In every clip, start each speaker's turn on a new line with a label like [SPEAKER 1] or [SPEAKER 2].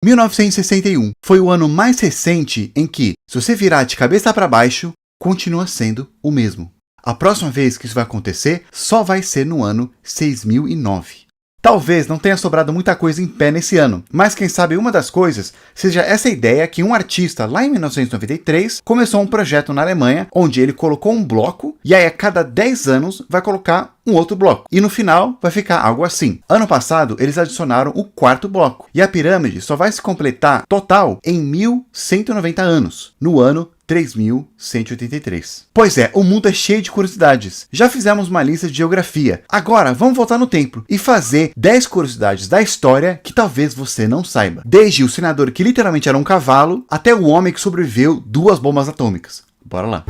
[SPEAKER 1] 1961 foi o ano mais recente em que, se você virar de cabeça para baixo, continua sendo o mesmo. A próxima vez que isso vai acontecer só vai ser no ano 6009. Talvez não tenha sobrado muita coisa em pé nesse ano, mas quem sabe uma das coisas seja essa ideia que um artista lá em 1993 começou um projeto na Alemanha onde ele colocou um bloco e aí a cada 10 anos vai colocar um outro bloco. E no final vai ficar algo assim. Ano passado eles adicionaram o quarto bloco e a pirâmide só vai se completar total em 1190 anos, no ano 3183. Pois é, o mundo é cheio de curiosidades. Já fizemos uma lista de geografia. Agora, vamos voltar no tempo e fazer 10 curiosidades da história que talvez você não saiba. Desde o senador que literalmente era um cavalo, até o homem que sobreviveu 2 bombas atômicas. Bora lá.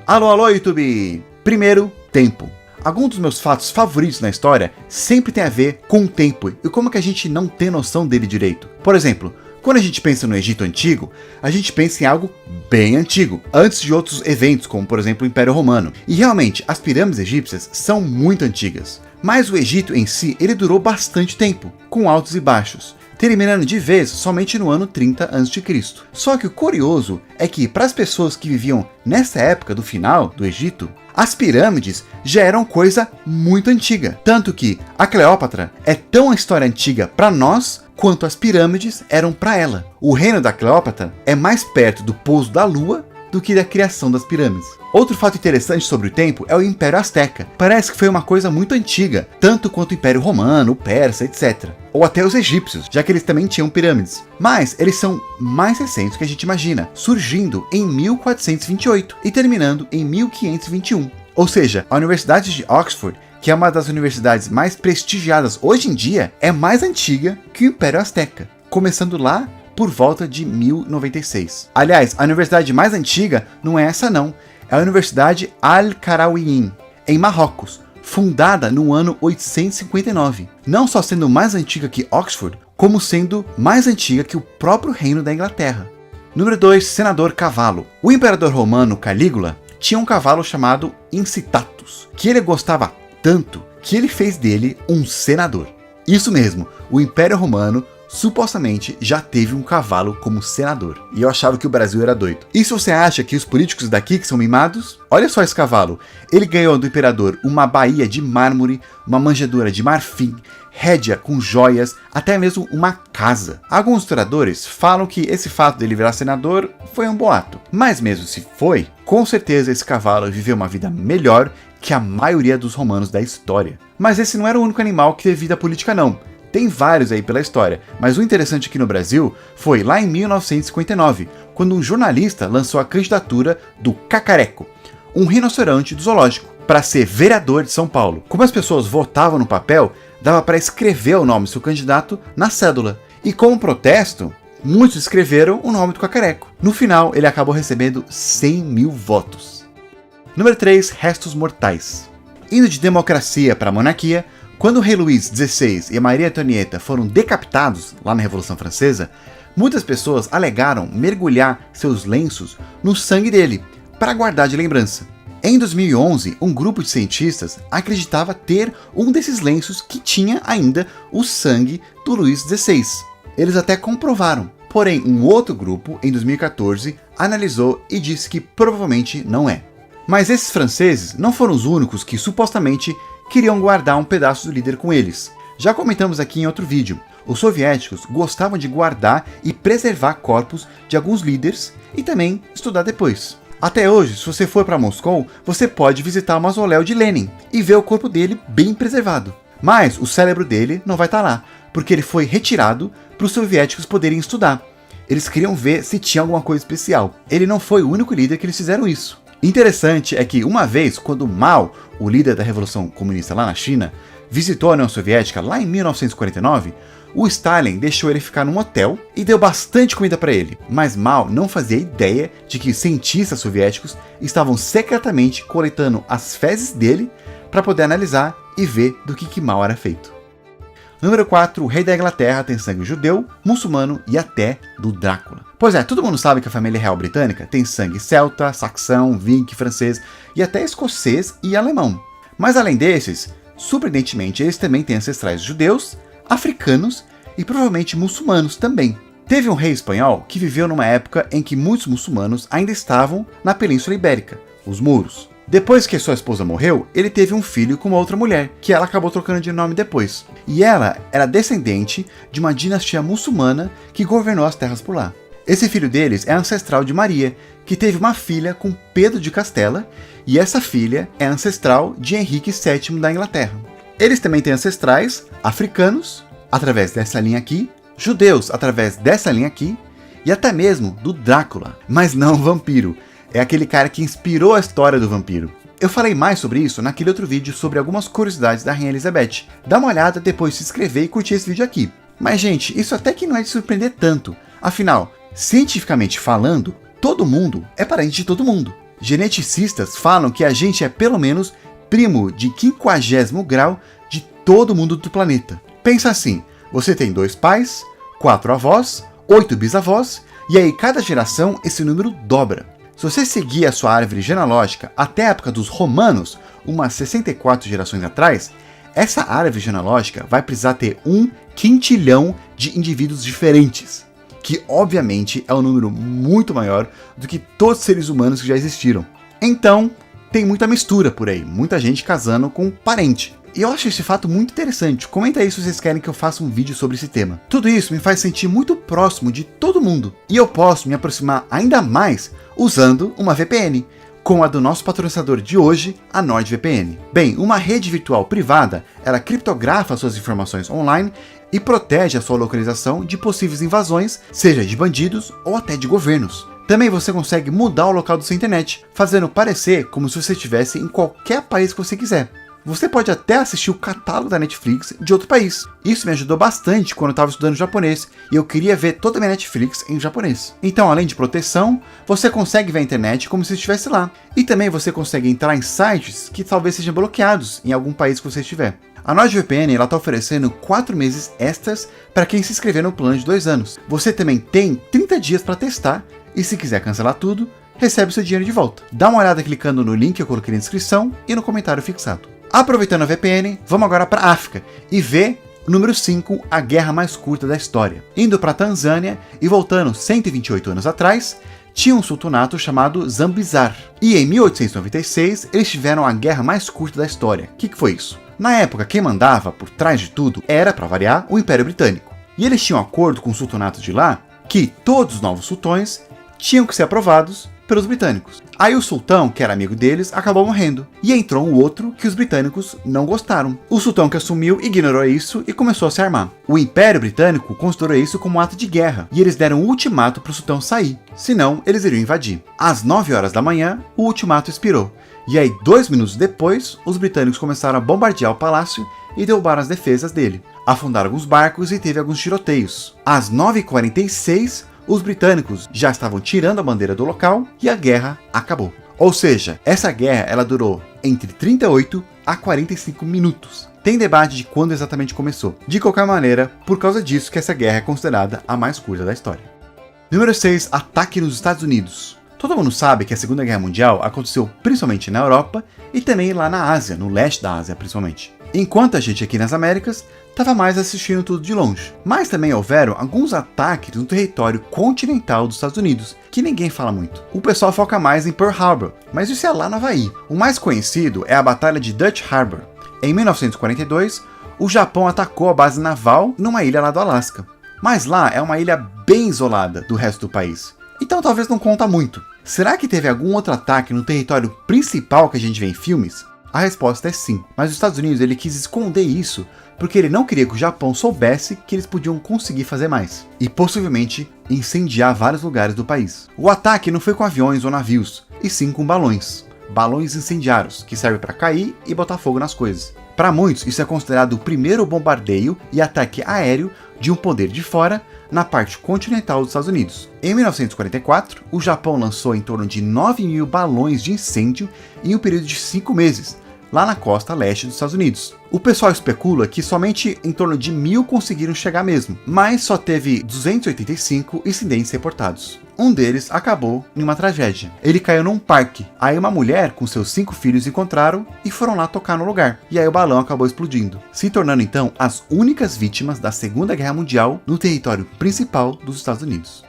[SPEAKER 1] Alô, alô, YouTube! Primeiro, tempo. Alguns dos meus fatos favoritos na história sempre tem a ver com o tempo e como que a gente não tem noção dele direito. Por exemplo, quando a gente pensa no Egito Antigo, a gente pensa em algo bem antigo, antes de outros eventos, como por exemplo o Império Romano. E realmente, as pirâmides egípcias são muito antigas. Mas o Egito em si, ele durou bastante tempo, com altos e baixos, terminando de vez somente no ano 30 a.C. Só que o curioso é que, para as pessoas que viviam nessa época do final do Egito, as pirâmides já eram coisa muito antiga. Tanto que a Cleópatra é tão uma história antiga para nós, quanto as pirâmides eram para ela. O reino da Cleópatra é mais perto do pouso da lua do que da criação das pirâmides. Outro fato interessante sobre o tempo é o Império Azteca. Parece que foi uma coisa muito antiga, tanto quanto o Império Romano, o Persa, etc. Ou até os egípcios, já que eles também tinham pirâmides. Mas eles são mais recentes do que a gente imagina, surgindo em 1428 e terminando em 1521. Ou seja, a Universidade de Oxford, que é uma das universidades mais prestigiadas hoje em dia, é mais antiga que o Império Azteca, começando lá por volta de 1096. Aliás, a universidade mais antiga não é essa não, é a Universidade Al-Qarawiyyin, em Marrocos, fundada no ano 859, não só sendo mais antiga que Oxford, como sendo mais antiga que o próprio Reino da Inglaterra. Número 2, Senador Cavalo. O imperador romano Calígula tinha um cavalo chamado Incitatus, que ele gostava tanto que ele fez dele um senador. Isso mesmo, o Império Romano supostamente já teve um cavalo como senador. E eu achava que o Brasil era doido. E se você acha que os políticos daqui que são mimados, olha só esse cavalo. Ele ganhou do imperador uma baía de mármore, uma manjedoura de marfim, rédea com joias, até mesmo uma casa. Alguns historiadores falam que esse fato dele virar senador foi um boato. Mas mesmo se foi, com certeza esse cavalo viveu uma vida melhor que a maioria dos romanos da história. Mas esse não era o único animal que teve vida política não. Tem vários aí pela história, mas o interessante aqui no Brasil foi lá em 1959, quando um jornalista lançou a candidatura do Cacareco, um rinoceronte do zoológico, para ser vereador de São Paulo. Como as pessoas votavam no papel, dava para escrever o nome do seu candidato na cédula. E como protesto, muitos escreveram o nome do Cacareco. No final, ele acabou recebendo 100 mil votos. Número 3, restos mortais. Indo de democracia para monarquia, quando o rei Luís XVI e a Maria Antonieta foram decapitados lá na Revolução Francesa, muitas pessoas alegaram mergulhar seus lenços no sangue dele, para guardar de lembrança. Em 2011, um grupo de cientistas acreditava ter um desses lenços que tinha ainda o sangue do Luís XVI. Eles até comprovaram, porém um outro grupo, em 2014, analisou e disse que provavelmente não é. Mas esses franceses não foram os únicos que supostamente queriam guardar um pedaço do líder com eles. Já comentamos aqui em outro vídeo, os soviéticos gostavam de guardar e preservar corpos de alguns líderes e também estudar depois. Até hoje, se você for para Moscou, você pode visitar o mausoléu de Lenin e ver o corpo dele bem preservado. Mas o cérebro dele não vai estar lá, porque ele foi retirado para os soviéticos poderem estudar. Eles queriam ver se tinha alguma coisa especial. Ele não foi o único líder que eles fizeram isso. Interessante é que uma vez, quando Mao, o líder da Revolução Comunista lá na China, visitou a União Soviética lá em 1949, o Stalin deixou ele ficar num hotel e deu bastante comida para ele. Mas Mao não fazia ideia de que cientistas soviéticos estavam secretamente coletando as fezes dele para poder analisar e ver do que Mao era feito. Número 4, o rei da Inglaterra tem sangue judeu, muçulmano e até do Drácula. Pois é, todo mundo sabe que a família real britânica tem sangue celta, saxão, viking, francês e até escocês e alemão. Mas além desses, surpreendentemente, eles também têm ancestrais judeus, africanos e provavelmente muçulmanos também. Teve um rei espanhol que viveu numa época em que muitos muçulmanos ainda estavam na Península Ibérica, os mouros. Depois que sua esposa morreu, ele teve um filho com uma outra mulher, que ela acabou trocando de nome depois. E ela era descendente de uma dinastia muçulmana que governou as terras por lá. Esse filho deles é ancestral de Maria, que teve uma filha com Pedro de Castela, e essa filha é ancestral de Henrique VII da Inglaterra. Eles também têm ancestrais africanos, através dessa linha aqui, judeus através dessa linha aqui, e até mesmo do Drácula, mas não o vampiro. É aquele cara que inspirou a história do vampiro. Eu falei mais sobre isso naquele outro vídeo sobre algumas curiosidades da Rainha Elizabeth. Dá uma olhada depois de se inscrever e curtir esse vídeo aqui. Mas gente, isso até que não é de surpreender tanto. Afinal, cientificamente falando, todo mundo é parente de todo mundo. Geneticistas falam que a gente é pelo menos primo de 50º grau de todo mundo do planeta. Pensa assim, você tem 2 pais, 4 avós, 8 bisavós, e aí cada geração esse número dobra. Se você seguir a sua árvore genealógica até a época dos romanos, umas 64 gerações atrás, essa árvore genealógica vai precisar ter 1 quintilhão de indivíduos diferentes, que obviamente é um número muito maior do que todos os seres humanos que já existiram. Então, tem muita mistura por aí, muita gente casando com parente. E eu acho esse fato muito interessante. Comenta aí se vocês querem que eu faça um vídeo sobre esse tema. Tudo isso me faz sentir muito próximo de todo mundo. E eu posso me aproximar ainda mais usando uma VPN, como a do nosso patrocinador de hoje, a NordVPN. Bem, uma rede virtual privada, ela criptografa suas informações online e protege a sua localização de possíveis invasões, seja de bandidos ou até de governos. Também você consegue mudar o local da sua internet, fazendo parecer como se você estivesse em qualquer país que você quiser. Você pode até assistir o catálogo da Netflix de outro país. Isso me ajudou bastante quando eu estava estudando japonês e eu queria ver toda a minha Netflix em japonês. Então, além de proteção, você consegue ver a internet como se estivesse lá. E também você consegue entrar em sites que talvez sejam bloqueados em algum país que você estiver. A NordVPN está oferecendo 4 meses extras para quem se inscrever no plano de 2 anos. Você também tem 30 dias para testar e se quiser cancelar tudo, recebe seu dinheiro de volta. Dá uma olhada clicando no link que eu coloquei na descrição e no comentário fixado. Aproveitando a VPN, vamos agora para a África e ver o número 5, a guerra mais curta da história. Indo para a Tanzânia e voltando 128 anos atrás, tinha um sultanato chamado Zambizar. E em 1896 eles tiveram a guerra mais curta da história. O que foi isso? Na época, quem mandava por trás de tudo era, para variar, o Império Britânico. E eles tinham um acordo com o sultanato de lá que todos os novos sultões tinham que ser aprovados pelos britânicos. Aí o sultão, que era amigo deles, acabou morrendo. E entrou um outro que os britânicos não gostaram. O sultão que assumiu ignorou isso e começou a se armar. O Império Britânico considerou isso como um ato de guerra. E eles deram um ultimato para o sultão sair. Senão, eles iriam invadir. Às 9 horas da manhã, o ultimato expirou. E aí, 2 minutos depois, os britânicos começaram a bombardear o palácio e derrubaram as defesas dele. Afundaram alguns barcos e teve alguns tiroteios. Às 9h46, os britânicos já estavam tirando a bandeira do local e a guerra acabou. Ou seja, essa guerra ela durou entre 38 a 45 minutos. Tem debate de quando exatamente começou. De qualquer maneira, por causa disso que essa guerra é considerada a mais curta da história. Número 6. Ataque nos Estados Unidos. Todo mundo sabe que a Segunda Guerra Mundial aconteceu principalmente na Europa e também lá na Ásia, no leste da Ásia principalmente. Enquanto a gente aqui nas Américas estava mais assistindo tudo de longe. Mas também houveram alguns ataques no território continental dos Estados Unidos, que ninguém fala muito. O pessoal foca mais em Pearl Harbor, mas isso é lá no Havaí. O mais conhecido é a Batalha de Dutch Harbor. Em 1942, o Japão atacou a base naval numa ilha lá do Alasca. Mas lá é uma ilha bem isolada do resto do país. Então talvez não conta muito. Será que teve algum outro ataque no território principal que a gente vê em filmes? A resposta é sim, mas os Estados Unidos ele quis esconder isso porque ele não queria que o Japão soubesse que eles podiam conseguir fazer mais e possivelmente incendiar vários lugares do país. O ataque não foi com aviões ou navios, e sim com balões incendiários que servem para cair e botar fogo nas coisas. Para muitos, isso é considerado o primeiro bombardeio e ataque aéreo de um poder de fora na parte continental dos Estados Unidos. Em 1944, o Japão lançou em torno de 9.000 balões de incêndio em um período de 5 meses, lá na costa leste dos Estados Unidos. O pessoal especula que somente em torno de 1.000 conseguiram chegar mesmo, mas só teve 285 incidentes reportados. Um deles acabou em uma tragédia. Ele caiu num parque. Aí uma mulher com seus 5 filhos encontraram e foram lá tocar no lugar. E aí o balão acabou explodindo, se tornando então as únicas vítimas da Segunda Guerra Mundial no território principal dos Estados Unidos.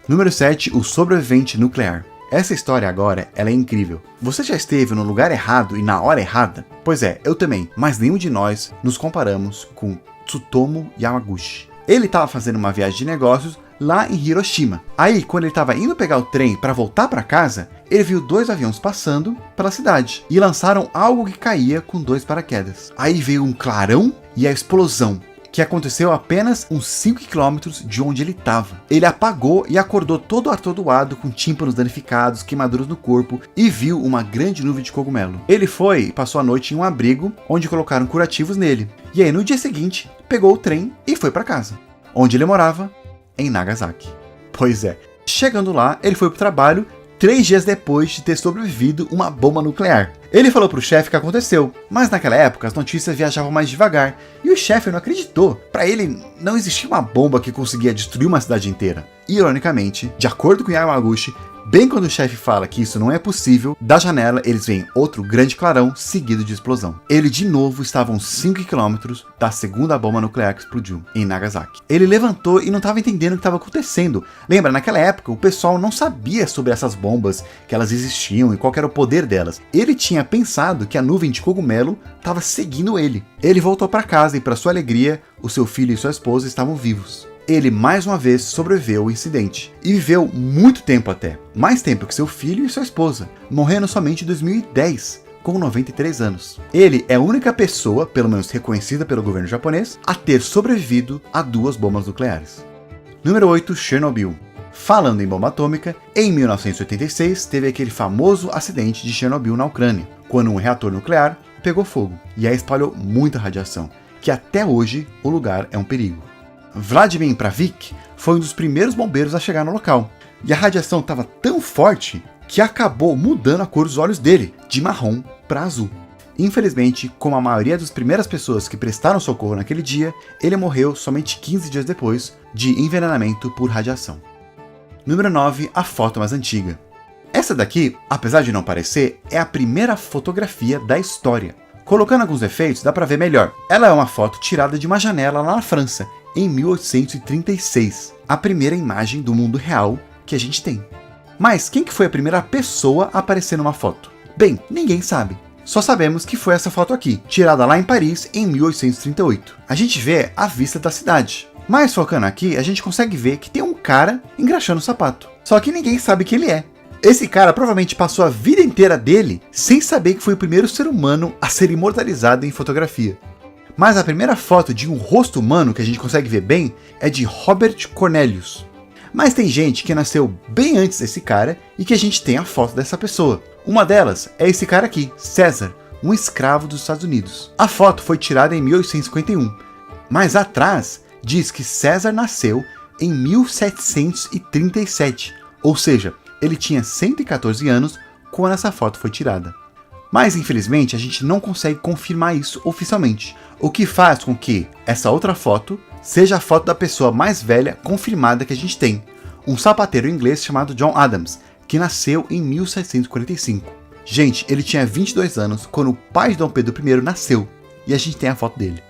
[SPEAKER 1] Número 7. O sobrevivente nuclear. Essa história agora, ela é incrível. Você já esteve no lugar errado e na hora errada? Pois é, eu também, mas nenhum de nós nos comparamos com Tsutomu Yamaguchi. Ele estava fazendo uma viagem de negócios lá em Hiroshima. Aí, quando ele estava indo pegar o trem para voltar para casa, ele viu 2 aviões passando pela cidade e lançaram algo que caía com 2 paraquedas. Aí veio um clarão e a explosão, que aconteceu apenas uns 5 km de onde ele estava. Ele apagou e acordou todo atordoado, com tímpanos danificados, queimaduras no corpo, e viu uma grande nuvem de cogumelo. Ele foi e passou a noite em um abrigo, onde colocaram curativos nele. E aí no dia seguinte, pegou o trem e foi para casa, onde ele morava, em Nagasaki. Pois é, chegando lá, ele foi pro trabalho 3 dias depois de ter sobrevivido uma bomba nuclear. Ele falou pro chefe o que aconteceu, mas naquela época as notícias viajavam mais devagar e o chefe não acreditou. Para ele, não existia uma bomba que conseguia destruir uma cidade inteira. Ironicamente, de acordo com Yamaguchi, bem quando o chefe fala que isso não é possível, da janela eles veem outro grande clarão seguido de explosão. Ele de novo estava a uns 5 km da segunda bomba nuclear que explodiu em Nagasaki. Ele levantou e não estava entendendo o que estava acontecendo. Lembra, naquela época o pessoal não sabia sobre essas bombas, que elas existiam e qual era o poder delas. Ele tinha pensado que a nuvem de cogumelo estava seguindo ele. Ele voltou para casa e, para sua alegria, o seu filho e sua esposa estavam vivos. Ele mais uma vez sobreviveu ao incidente e viveu muito tempo até, mais tempo que seu filho e sua esposa, morrendo somente em 2010, com 93 anos. Ele é a única pessoa, pelo menos reconhecida pelo governo japonês, a ter sobrevivido a 2 bombas nucleares. Número 8. Chernobyl. Falando em bomba atômica, em 1986 teve aquele famoso acidente de Chernobyl na Ucrânia, quando um reator nuclear pegou fogo e aí espalhou muita radiação, que até hoje o lugar é um perigo. Vladimir Pravik foi um dos primeiros bombeiros a chegar no local, e a radiação estava tão forte que acabou mudando a cor dos olhos dele, de marrom para azul. Infelizmente, como a maioria das primeiras pessoas que prestaram socorro naquele dia, ele morreu somente 15 dias depois de envenenamento por radiação. Número 9. A foto mais antiga. Essa daqui, apesar de não parecer, é a primeira fotografia da história. Colocando alguns efeitos, dá para ver melhor. Ela é uma foto tirada de uma janela lá na França, em 1836, a primeira imagem do mundo real que a gente tem. Mas quem que foi a primeira pessoa a aparecer numa foto? Bem, ninguém sabe. Só sabemos que foi essa foto aqui, tirada lá em Paris em 1838. A gente vê a vista da cidade. Mas focando aqui, a gente consegue ver que tem um cara engraxando o sapato. Só que ninguém sabe quem ele é. Esse cara provavelmente passou a vida inteira dele sem saber que foi o primeiro ser humano a ser imortalizado em fotografia. Mas a primeira foto de um rosto humano que a gente consegue ver bem é de Robert Cornelius. Mas tem gente que nasceu bem antes desse cara e que a gente tem a foto dessa pessoa. Uma delas é esse cara aqui, César, um escravo dos Estados Unidos. A foto foi tirada em 1851, mas atrás diz que César nasceu em 1737, ou seja, ele tinha 114 anos quando essa foto foi tirada. Mas infelizmente a gente não consegue confirmar isso oficialmente, o que faz com que essa outra foto seja a foto da pessoa mais velha confirmada que a gente tem, um sapateiro inglês chamado John Adams, que nasceu em 1745. Gente, ele tinha 22 anos quando o pai de Dom Pedro I nasceu, e a gente tem a foto dele.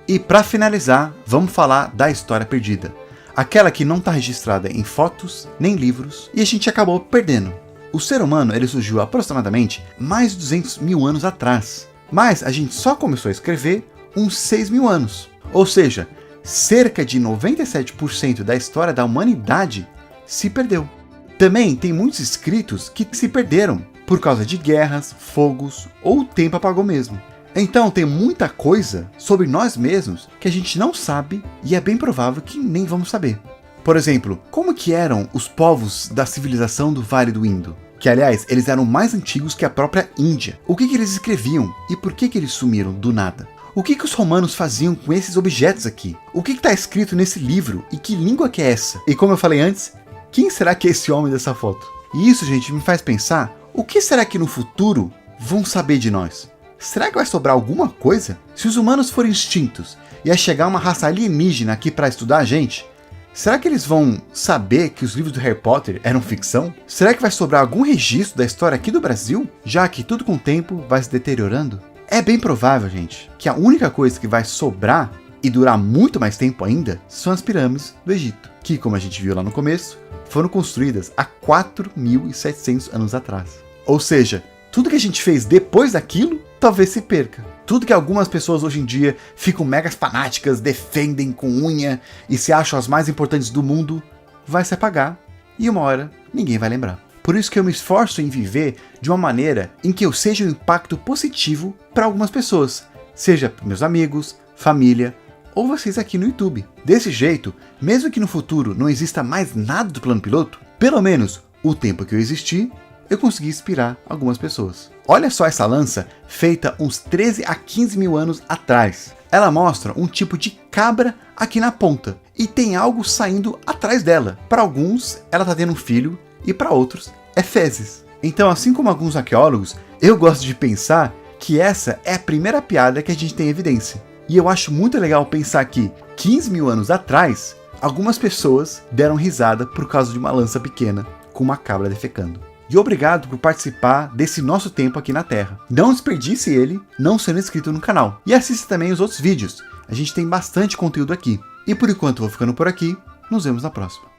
[SPEAKER 1] E para finalizar, vamos falar da história perdida, aquela que não está registrada em fotos nem livros e a gente acabou perdendo. O ser humano ele surgiu aproximadamente mais de 200 mil anos atrás, mas a gente só começou a escrever uns 6 mil anos. Ou seja, cerca de 97% da história da humanidade se perdeu. Também tem muitos escritos que se perderam por causa de guerras, fogos ou o tempo apagou mesmo. Então tem muita coisa sobre nós mesmos que a gente não sabe e é bem provável que nem vamos saber. Por exemplo, como que eram os povos da civilização do Vale do Indo? Que, aliás, eles eram mais antigos que a própria Índia. O que eles escreviam e por que eles sumiram do nada? O que os romanos faziam com esses objetos aqui? O que está escrito nesse livro e que língua que é essa? E como eu falei antes, quem será que é esse homem dessa foto? E isso, gente, me faz pensar, o que será que no futuro vão saber de nós? Será que vai sobrar alguma coisa? Se os humanos forem extintos e a chegar uma raça alienígena aqui para estudar a gente, Será que eles vão saber que os livros do Harry Potter eram ficção? Será que vai sobrar algum registro da história aqui do Brasil, já que tudo com o tempo vai se deteriorando? É bem provável, gente, que a única coisa que vai sobrar e durar muito mais tempo ainda são as pirâmides do Egito, que, como a gente viu lá no começo, foram construídas há 4.700 anos atrás. Ou seja, tudo que a gente fez depois daquilo talvez se perca. Tudo que algumas pessoas hoje em dia ficam mega fanáticas, defendem com unha e se acham as mais importantes do mundo, vai se apagar e uma hora ninguém vai lembrar. Por isso que eu me esforço em viver de uma maneira em que eu seja um impacto positivo para algumas pessoas, seja para meus amigos, família ou vocês aqui no YouTube. Desse jeito, mesmo que no futuro não exista mais nada do plano piloto, pelo menos o tempo que eu existi, eu consegui inspirar algumas pessoas. Olha só essa lança feita uns 13 a 15 mil anos atrás. Ela mostra um tipo de cabra aqui na ponta e tem algo saindo atrás dela. Para alguns, ela está tendo um filho e para outros, é fezes. Então, assim como alguns arqueólogos, eu gosto de pensar que essa é a primeira piada que a gente tem evidência. E eu acho muito legal pensar que 15 mil anos atrás, algumas pessoas deram risada por causa de uma lança pequena com uma cabra defecando. E obrigado por participar desse nosso tempo aqui na Terra. Não desperdice ele não sendo inscrito no canal. E assista também os outros vídeos. A gente tem bastante conteúdo aqui. E por enquanto eu vou ficando por aqui. Nos vemos na próxima.